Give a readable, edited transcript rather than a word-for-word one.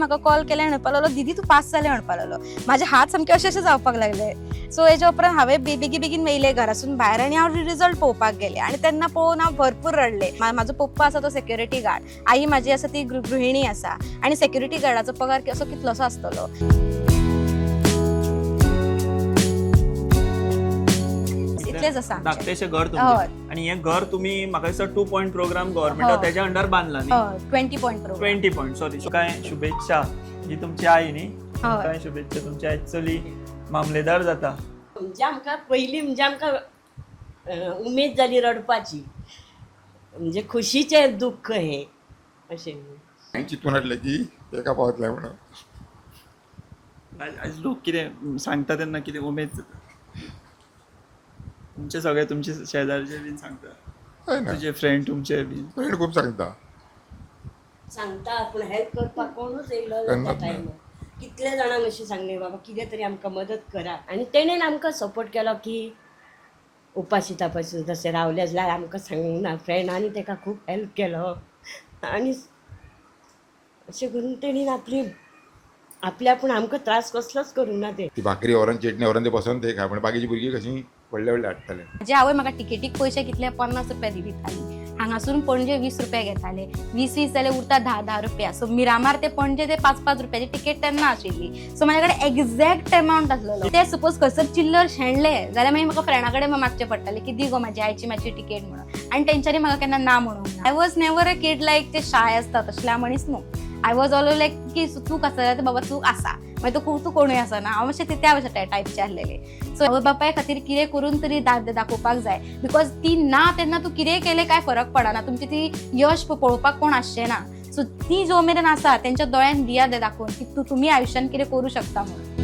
म्हाका कॉल केले म्हणपाक लागलो दीदी तूं पास जालें म्हणपाक लागलो. म्हाजे हात सामके अशे अशे जावपाक लागले. सो हेच्या उपरांत हांवें बेगीन बेगीन येयलें घरासून भायर आनी हांव रिजल्ट पळोवपाक गेलें आनी तेन्ना पळोवन हांव भरपूर रडलें. म्हाजो पप्पा आसा तो सेक्युरिटी गार्ड, आई म्हाजी आसा ती गृहिणी आसा आनी सेक्युरिटी गार्डाचो पगार असो कितलोसो आसतलो. इतलेंच आसा धाकटेशें घर तुमचें आनी हें घर तुमी म्हाका दिसता 2 पॉयंट प्रोग्राम गव्हर्नमेंटा तेच्या अंडर बांदला न्ही. 20 पॉयंट प्रोग्राम. 20 point sorry. काय शुभेच्छा. ही तुमची आई न्ही. काय शुभेच्छा. तुमची आई चली मामलेदार जाता. म्हणजे आमकां पयलीं म्हणजे आमकां उमेद जाली रडपाची. म्हणजे खुशीचें दुख्ख हें अशें चिंतून हाडलें की तेका पावतलें म्हणून. आज लोक कितें सांगता तेन्ना कितें उमेद जाता. तुमचे सगळे तुमचे शेजारचे बीन सांगता. तुजे फ्रेंड तुमचे बीन. फ्रेंड खूब सांगता पूण हेल्प करपाक कोणूच येयलो ना त्या टायमार. कितले जाणांक अशें सांगलें बाबा कितें तरी आमकां मदत करा आनी तेणेन आमकां सपोर्ट केलो की उपाशी तापाशी तशें रावले जाल्यार आमकां सांगना. फ्रेंडांनी ताका खूब हेल्प केलो आनी अशें करून तेणीन आपल्या पूण आमकां त्रास कसलोच करूंक ना. ती भाकरी व्हरून चटणी व्हरून ते बसून ते खाय पण बाकीची भुरगीं कशीं व्हडले व्हडले हाडटाले. म्हजे आवय म्हाका टिकेटीक पयशे कितले 50 रुपया दिताली. हांगासून पणजे 20 रुपया घेताले. 20 जाल्यार उरता 10 रुपया. सो मिरामार ते पणजे ते 5 रुपयाची तिकेट तेन्ना आशिल्ली. सो म्हाजे कडेन एक्झॅक्ट अमावंट आसलेलो. ते सपोज खंयसर चिल्लर शेणले जाल्यार मागीर म्हाका फ्रेंडा कडेन मागचें पडटालें की दी गो म्हाजी आयची मातशी तिकेट म्हणून. आनी तेंच्यांनी म्हाका केन्ना ना म्हणूंक ना. I was never a kid like ते शाय आसता तसले मनीस न्हू. आय वॉज ऑलवेज लायक की चूक आसा जाल्यार बाबा चूक आसा मागीर तूं कोणूय आसना. हांव मातशें त्या भशेन टायपचें आसलेलें. सो आवय बापाय खातीर कितें करून तरी दाखोवपाक जाय. बिकॉज ती ना तेन्ना तूं कितेंय केलें काय फरक पडना. तुमची ती यश पळोवपाक कोण आसचें ना. सो ती जो मेरेन आसा तेंच्या दोळ्यान दिया दाखोवन की तुमी आयुश्यान कितें करूं शकता म्हणून.